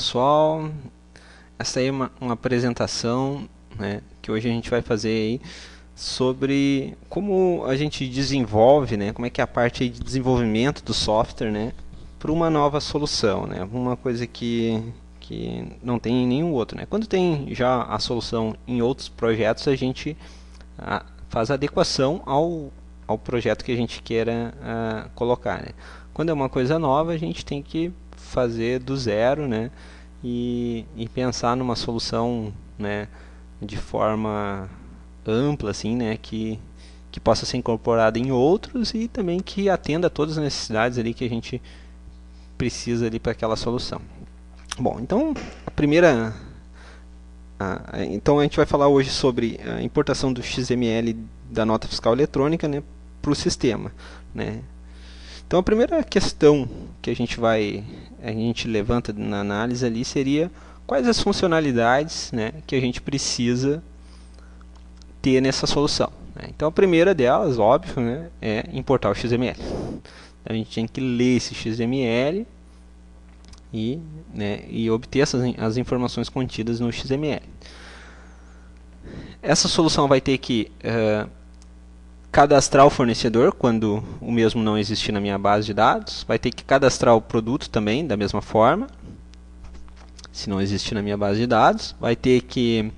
pessoal, essa aí é uma apresentação, né, que hoje a gente vai fazer aí sobre como a gente desenvolve, né, como é que é a parte aí de desenvolvimento do software, né, para uma nova solução, né, uma coisa que não tem em nenhum outro, né. Quando tem já a solução em outros projetos, a gente faz a adequação ao projeto que a gente queira colocar, né. Quando é uma coisa nova, a gente tem que fazer do zero, né, e pensar numa solução, né, de forma ampla, assim, né, que possa ser incorporada em outros e também que atenda a todas as necessidades ali que a gente precisa ali para aquela solução. Bom, então então a gente vai falar hoje sobre a importação do XML da nota fiscal eletrônica, né, para o sistema, né. Então a primeira questão que a gente levanta na análise ali seria quais as funcionalidades, né, que a gente precisa ter nessa solução, né? Então a primeira delas, óbvio, né, é importar o XML. Então, a gente tem que ler esse XML e obter as informações contidas no XML. Essa solução vai ter que cadastrar o fornecedor quando o mesmo não existir na minha base de dados, vai ter que cadastrar o produto também da mesma forma, se não existir na minha base de dados, vai ter que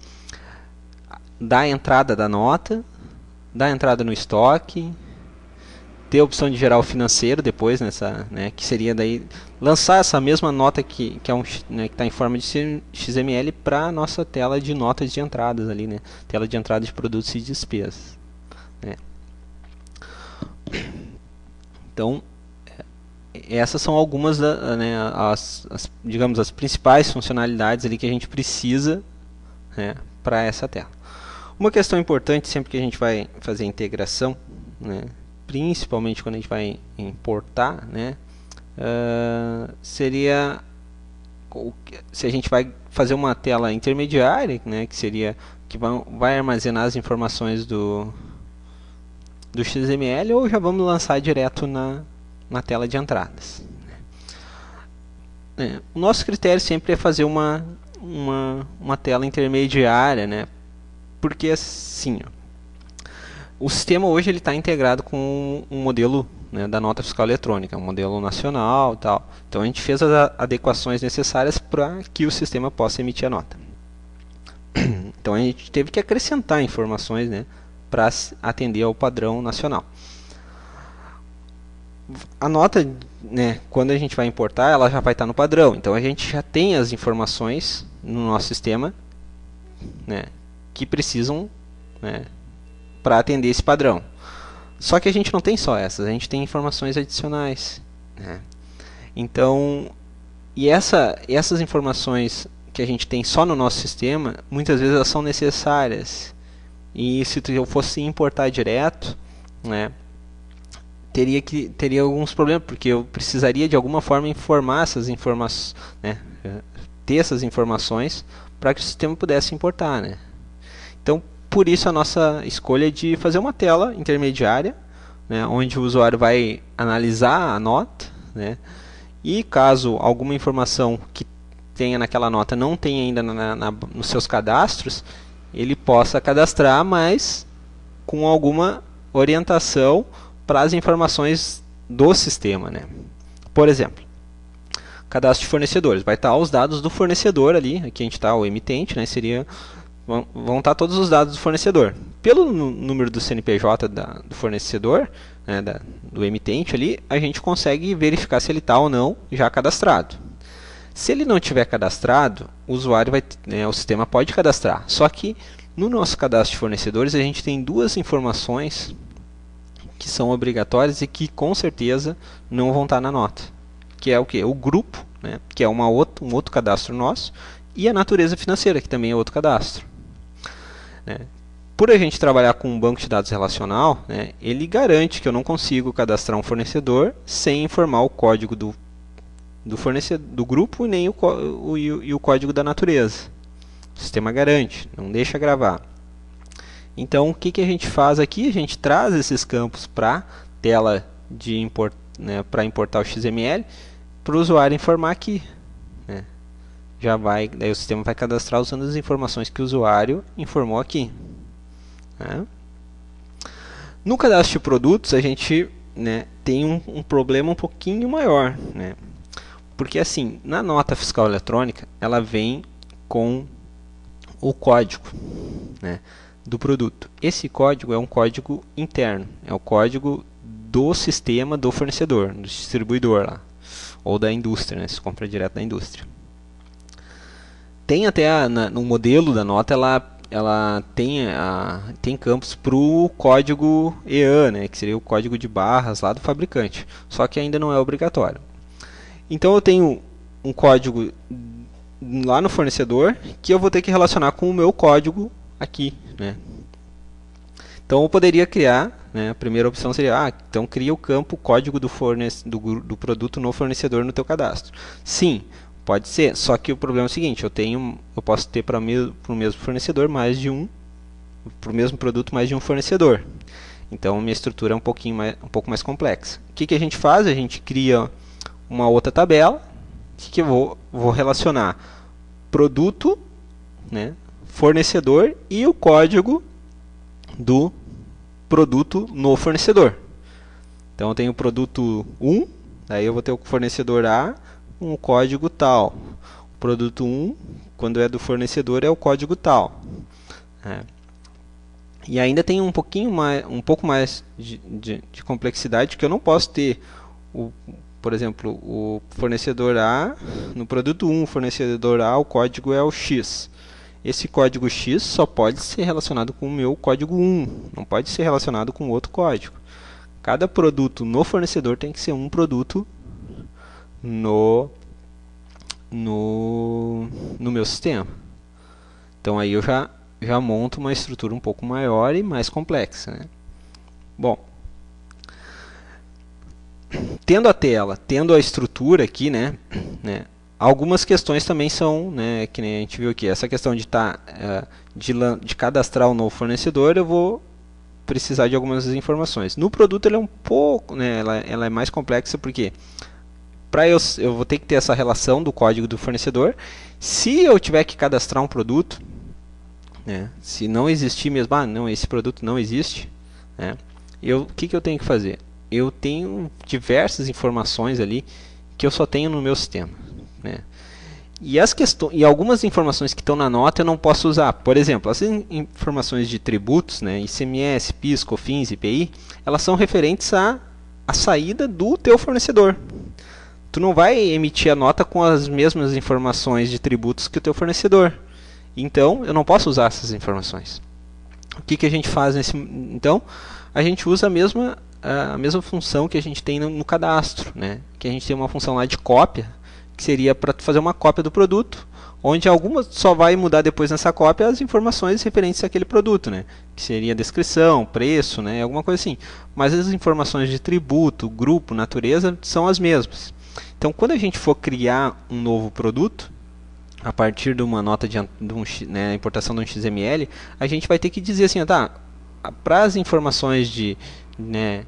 dar a entrada da nota, dar a entrada no estoque, ter a opção de gerar o financeiro depois nessa, né, que seria daí lançar essa mesma nota que está em forma de XML para a nossa tela de notas de entradas ali, né, tela de entrada de produtos e despesas, né. Então, essas são algumas né, digamos, as principais funcionalidades ali que a gente precisa, né, para essa tela. Uma questão importante sempre que a gente vai fazer a integração, né, principalmente quando a gente vai importar, né, seria se a gente vai fazer uma tela intermediária, né, que vai armazenar as informações do XML, ou já vamos lançar direto na tela de entradas. O nosso critério sempre é fazer uma tela intermediária, né? Porque assim, o sistema hoje está integrado com um modelo, né, da nota fiscal eletrônica, um modelo nacional, tal. Então a gente fez as adequações necessárias para que o sistema possa emitir a nota. Então a gente teve que acrescentar informações, né, para atender ao padrão nacional. A nota, né, quando a gente vai importar, ela já vai estar no padrão. Então a gente já tem as informações no nosso sistema, né, que precisam, né, para atender esse padrão. Só que a gente não tem só essas, a gente tem informações adicionais, né? Então, essas informações que a gente tem só no nosso sistema, muitas vezes elas são necessárias. E se eu fosse importar direto, né, teria alguns problemas, porque eu precisaria de alguma forma informar essas informações, né, ter essas informações para que o sistema pudesse importar, né. Então, por isso a nossa escolha de fazer uma tela intermediária, né, onde o usuário vai analisar a nota, né, e caso alguma informação que tenha naquela nota não tenha ainda nos seus cadastros, ele possa cadastrar, mas com alguma orientação para as informações do sistema, né? Por exemplo, cadastro de fornecedores, vai estar os dados do fornecedor ali, aqui a gente está o emitente, né? Vão estar todos os dados do fornecedor. Pelo número do CNPJ do fornecedor, né, do emitente ali, a gente consegue verificar se ele está ou não já cadastrado. Se ele não tiver cadastrado, o usuário o sistema pode cadastrar. Só que no nosso cadastro de fornecedores a gente tem duas informações que são obrigatórias e que com certeza não vão estar na nota. Que é o que? O grupo, né, que é um outro cadastro nosso, e a natureza financeira, que também é outro cadastro, né. Por a gente trabalhar com um banco de dados relacional, né, ele garante que eu não consigo cadastrar um fornecedor sem informar o código do fornecedor, do grupo, nem o código da natureza. O sistema garante, não deixa gravar. Então, o que a gente faz aqui? A gente traz esses campos para a tela para importar o XML, para o usuário informar aqui, né, daí o sistema vai cadastrar usando as informações que o usuário informou aqui, né? No cadastro de produtos a gente, né, tem um problema um pouquinho maior, né? Porque assim, na nota fiscal eletrônica ela vem com o código, né, do produto. Esse código é um código interno, é o código do sistema do fornecedor, do distribuidor lá, ou da indústria, né, se compra direto da indústria. Tem até no modelo da nota ela tem campos para o código EAN, né, que seria o código de barras lá do fabricante, só que ainda não é obrigatório. Então eu tenho um código lá no fornecedor que eu vou ter que relacionar com o meu código aqui, né? Então eu poderia criar, né, a primeira opção seria, então cria o campo código do produto no fornecedor no teu cadastro. Sim, pode ser, só que o problema é o seguinte, eu posso ter para o mesmo fornecedor para o mesmo produto mais de um fornecedor. Então a minha estrutura é um pouco mais complexa. O que a gente faz? A gente cria uma outra tabela que eu vou relacionar produto, né, fornecedor e o código do produto no fornecedor. Então eu tenho o produto 1, daí eu vou ter o fornecedor A, um código tal. O produto 1, quando é do fornecedor, é o código tal. E ainda tem um pouco mais de complexidade, que eu não posso ter, por exemplo, o fornecedor A, no produto 1, fornecedor A, o código é o X. Esse código X só pode ser relacionado com o meu código 1, não pode ser relacionado com outro código. Cada produto no fornecedor tem que ser um produto no meu sistema. Então aí eu já monto uma estrutura um pouco maior e mais complexa, né? Bom, tendo a tela, tendo a estrutura aqui, né, algumas questões também são, né, que nem a gente viu aqui, essa questão de de cadastrar um novo fornecedor, eu vou precisar de algumas informações. No produto ele é um pouco, né, ela é mais complexa porque eu vou ter que ter essa relação do código do fornecedor. Se eu tiver que cadastrar um produto, né, se não existir mesmo, não, esse produto não existe, né, o que eu tenho que fazer? Eu tenho diversas informações ali que eu só tenho no meu sistema, né? E algumas informações que estão na nota eu não posso usar. Por exemplo, as informações de tributos, né, ICMS, PIS, COFINS, IPI, elas são referentes à saída do teu fornecedor. Tu não vai emitir a nota com as mesmas informações de tributos que o teu fornecedor. Então, eu não posso usar essas informações. O que a gente faz nesse... Então, a gente usa a mesma função que a gente tem no cadastro, né? Que a gente tem uma função lá de cópia, que seria para fazer uma cópia do produto, onde algumas só vai mudar depois nessa cópia as informações referentes àquele produto, né? Que seria descrição, preço, né? Alguma coisa assim. Mas as informações de tributo, grupo, natureza são as mesmas. Então, quando a gente for criar um novo produto, a partir de uma nota né, importação de um XML, a gente vai ter que dizer assim, para as informações de, né,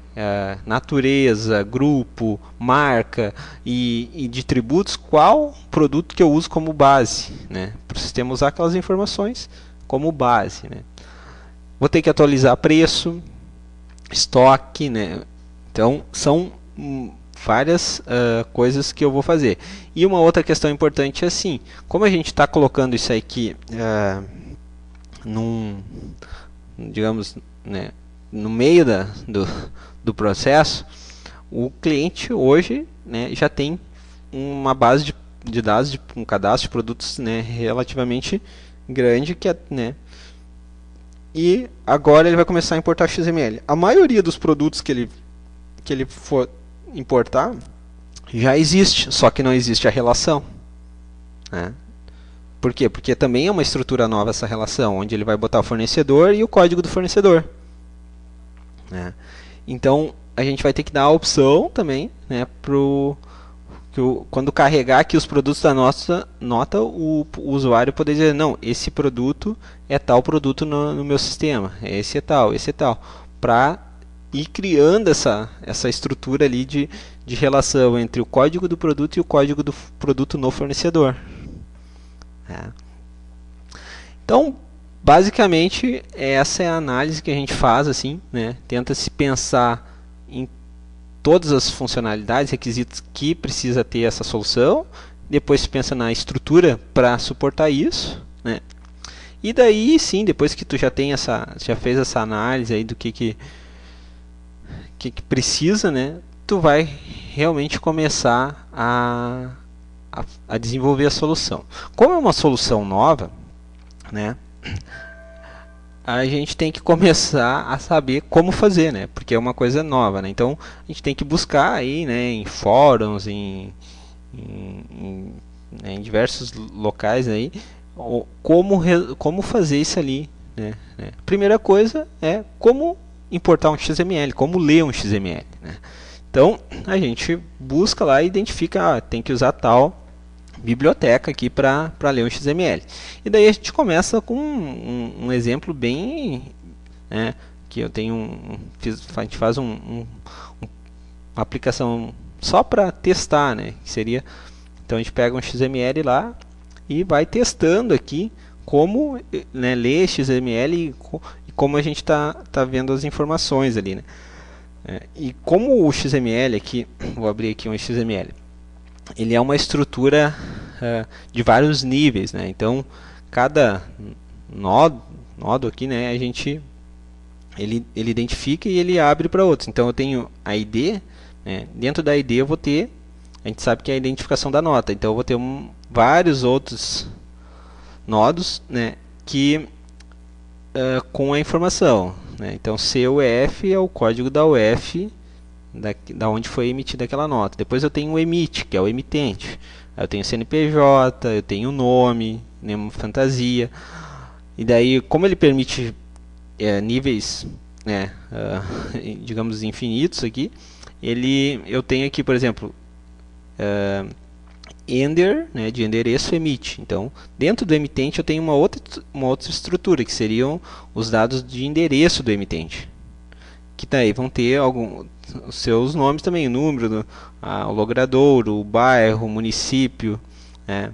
natureza, grupo, marca e de tributos, qual produto que eu uso como base, né, para o sistema usar aquelas informações como base, né. Vou ter que atualizar preço, estoque, né. Então são várias coisas que eu vou fazer. E uma outra questão importante é assim, como a gente está colocando isso aqui digamos, né, no meio do processo, o cliente hoje, né, já tem uma base de dados, um cadastro de produtos, né, relativamente grande, né, e agora ele vai começar a importar XML. A maioria dos produtos que ele for importar já existe, só que não existe a relação, né? Por quê? Porque também é uma estrutura nova essa relação, onde ele vai botar o fornecedor e o código do fornecedor, né? Então a gente vai ter que dar a opção também, né, quando carregar aqui os produtos da nossa nota, o usuário poder dizer, não, esse produto é tal produto no meu sistema, esse é tal, para ir criando essa estrutura ali de relação entre o código do produto e o código do produto no fornecedor. né? Então, basicamente, essa é a análise que a gente faz, assim, né? Tenta se pensar em todas as funcionalidades, requisitos que precisa ter essa solução, depois se pensa na estrutura para suportar isso, né? E daí, sim, depois que tu já fez essa análise aí do que precisa, né? Tu vai realmente começar a desenvolver a solução. Como é uma solução nova, né? A gente tem que começar a saber como fazer, né? Porque é uma coisa nova, né? Então a gente tem que buscar aí, né? Em fóruns, em diversos locais aí, como fazer isso ali, né? Primeira coisa é como importar um XML, como ler um XML, né? Então a gente busca lá e identifica, tem que usar tal biblioteca aqui para ler um XML. E daí a gente começa com um exemplo bem, né, que eu tenho a gente faz uma aplicação só para testar, né, que seria, então a gente pega um XML lá e vai testando aqui como, né, ler XML e como a gente está vendo as informações ali, né. E como o XML aqui, vou abrir aqui um XML, ele é uma estrutura de vários níveis, né? Então cada nodo aqui, né, ele identifica e ele abre para outros. Então eu tenho a ID, né? Dentro da ID eu vou ter, a gente sabe que é a identificação da nota, então eu vou ter vários outros nodos, né, que com a informação, né? Então CUF é o código da UF da onde foi emitida aquela nota. Depois eu tenho o emit, que é o emitente. Eu tenho CNPJ, eu tenho o nome, fantasia. E daí, como ele permite níveis, né, digamos, infinitos aqui, eu tenho aqui, por exemplo, ender, né, de endereço, emit. Então, dentro do emitente eu tenho uma outra estrutura, que seriam os dados de endereço do emitente, que daí vão ter os seus nomes também, o número, o logradouro, o bairro, o município, né?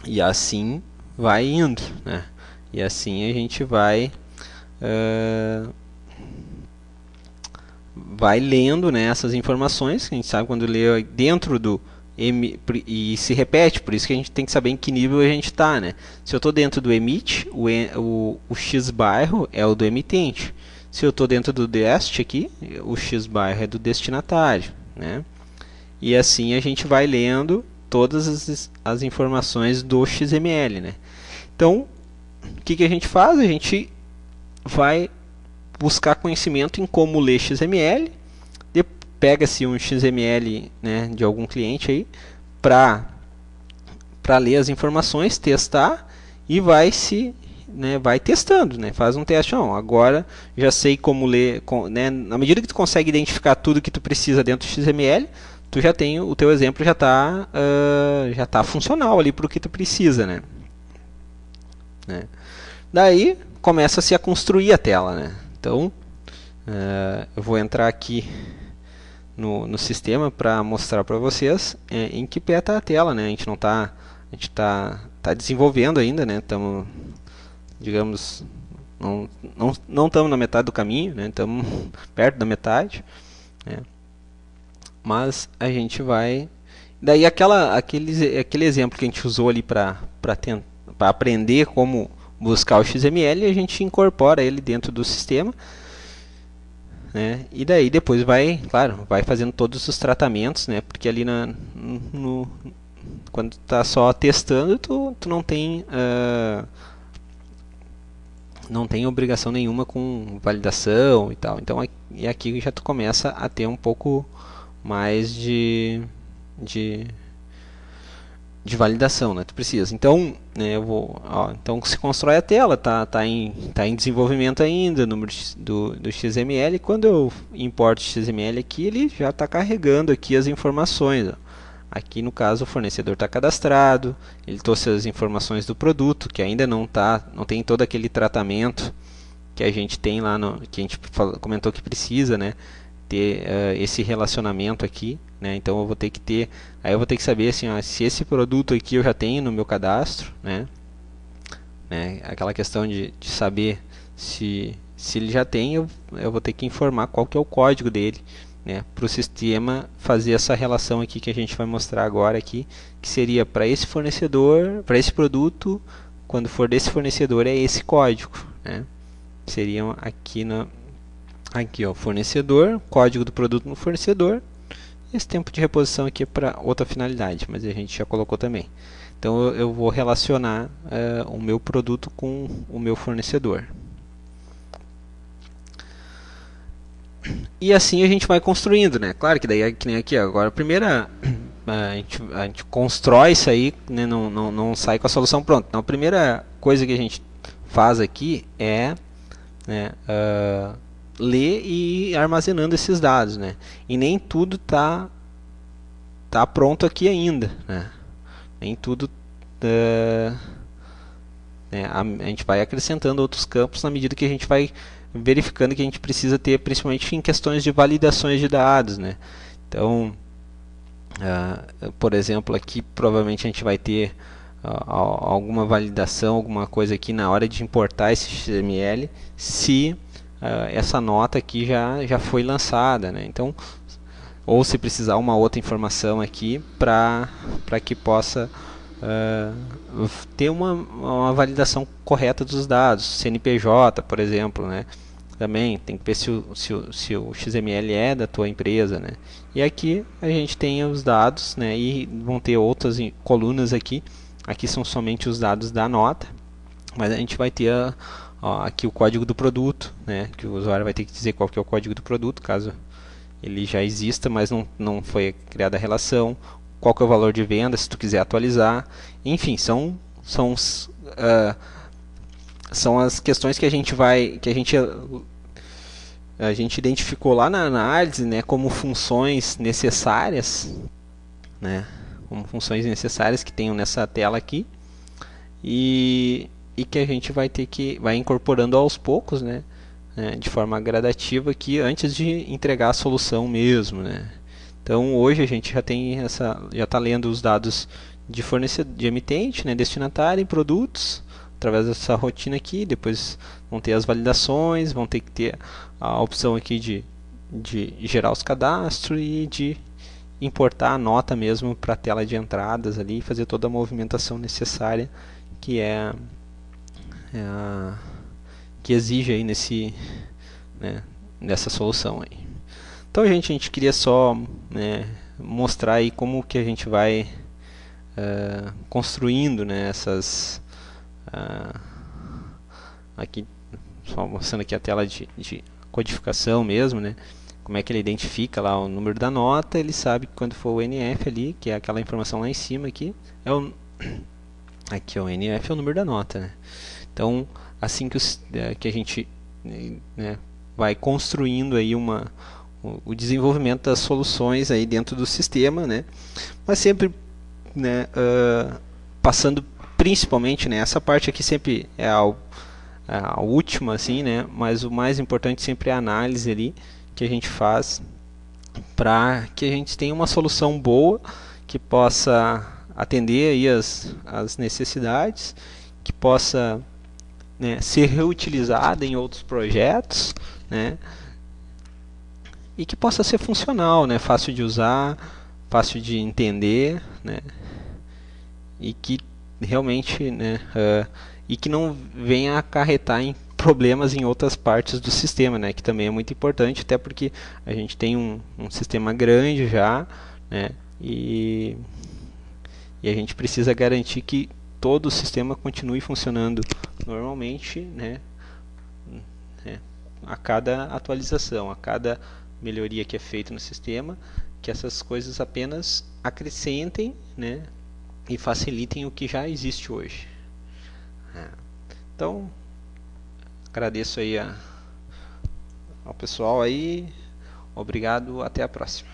E assim vai indo, né? E assim a gente vai lendo, né, essas informações, que a gente sabe quando lê dentro do e se repete, por isso que a gente tem que saber em que nível a gente está, né? Se eu estou dentro do emit, o X bairro é o do emitente. Se eu estou dentro do dest aqui, o X bairro é do destinatário, né? E assim a gente vai lendo todas as informações do XML, né? Então, o que a gente faz? A gente vai buscar conhecimento em como ler XML, pega-se um XML, né, de algum cliente aí para ler as informações, testar e vai testando, né? Faz um teste, agora já sei como ler, né? Na medida que tu consegue identificar tudo que tu precisa dentro do XML, tu já tem, o teu exemplo já está funcional ali para o que tu precisa, né? Daí começa-se a construir a tela, né? Então eu vou entrar aqui no sistema para mostrar para vocês em que pé está a tela, né? A gente está desenvolvendo ainda, né? Estamos, digamos, não estamos na metade do caminho, né? Estamos perto da metade, né? Mas a gente vai, daí aquele exemplo que a gente usou ali para aprender como buscar o XML, a gente incorpora ele dentro do sistema, né? E daí depois vai fazendo todos os tratamentos, né? Porque ali quando tu está só testando, tu não tem obrigação nenhuma com validação e tal. Então aqui já tu começa a ter um pouco mais de validação, né? Tu precisa. Então, né, então se constrói a tela, tá em desenvolvimento ainda, o número do XML. Quando eu importo o XML aqui, ele já está carregando aqui as informações. Aqui no caso o fornecedor está cadastrado, ele trouxe as informações do produto, que ainda não tem todo aquele tratamento que a gente tem lá, que a gente comentou que precisa, né? Ter esse relacionamento aqui, né? Então eu vou ter que saber assim, se esse produto aqui eu já tenho no meu cadastro, né? né? Aquela questão de saber se ele já tem, eu vou ter que informar qual que é o código dele, né? Para o sistema fazer essa relação aqui que a gente vai mostrar agora aqui, que seria para esse fornecedor, para esse produto, quando for desse fornecedor é esse código, né? Seriam aqui ó, fornecedor, código do produto no fornecedor. Esse tempo de reposição aqui é para outra finalidade, mas a gente já colocou também. Então eu vou relacionar o meu produto com o meu fornecedor. E assim a gente vai construindo, né? Claro que daí, que nem aqui, agora a primeira a gente constrói isso aí, né? Não sai com a solução pronta. Então a primeira coisa que a gente faz aqui é, né, ler e ir armazenando esses dados, né? E nem tudo tá pronto aqui ainda, né? Nem tudo né, a gente vai acrescentando outros campos na medida que a gente vai verificando que a gente precisa ter, principalmente em questões de validações de dados, né? Então, por exemplo, aqui provavelmente a gente vai ter alguma validação, alguma coisa aqui na hora de importar esse XML, se essa nota aqui já foi lançada, né? Então, ou se precisar uma outra informação aqui para que possa ter uma validação correta dos dados, CNPJ, por exemplo, né? Também tem que ver se o XML é da tua empresa, né? E aqui a gente tem os dados, né? E vão ter outras colunas aqui. Aqui são somente os dados da nota, mas a gente vai ter aqui o código do produto, né? Que o usuário vai ter que dizer qual que é o código do produto, caso ele já exista, mas não foi criada a relação. Qual que é o valor de venda, se tu quiser atualizar. Enfim, são as questões que a gente identificou lá na análise, né, como funções necessárias, né, como funções necessárias que tenham nessa tela aqui, e que a gente vai incorporando aos poucos, né, de forma gradativa aqui antes de entregar a solução mesmo, né. Então hoje a gente já está lendo os dados de fornecedor, de emitente, né, destinatário e produtos através dessa rotina aqui. Depois vão ter as validações, vão ter que ter a opção aqui de gerar os cadastros e de importar a nota mesmo para a tela de entradas ali e fazer toda a movimentação necessária que que exige aí nessa solução aí. Então, gente, a gente queria só, né, mostrar aí como que a gente vai construindo, né, essas aqui, só mostrando aqui a tela de codificação mesmo, né, como é que ele identifica lá o número da nota. Ele sabe que quando for o NF ali, que é aquela informação lá em cima aqui, aqui o NF é o número da nota, né. Então, assim que a gente, né, vai construindo aí o desenvolvimento das soluções aí dentro do sistema, né? Mas sempre, né, passando principalmente, né, essa parte aqui sempre é a última, assim, né? Mas o mais importante sempre é a análise ali que a gente faz para que a gente tenha uma solução boa que possa atender aí as necessidades, que possa, né, ser reutilizada em outros projetos, né? E que possa ser funcional, né? Fácil de usar, fácil de entender, né? E que realmente, né, e que não venha acarretar em problemas em outras partes do sistema, né? Que também é muito importante, até porque a gente tem um sistema grande já, né? E a gente precisa garantir que todo o sistema continue funcionando normalmente, né? A cada atualização, a cada melhoria que é feita no sistema, que essas coisas apenas acrescentem, né, e facilitem o que já existe hoje. Então, agradeço aí ao pessoal aí, obrigado, até a próxima.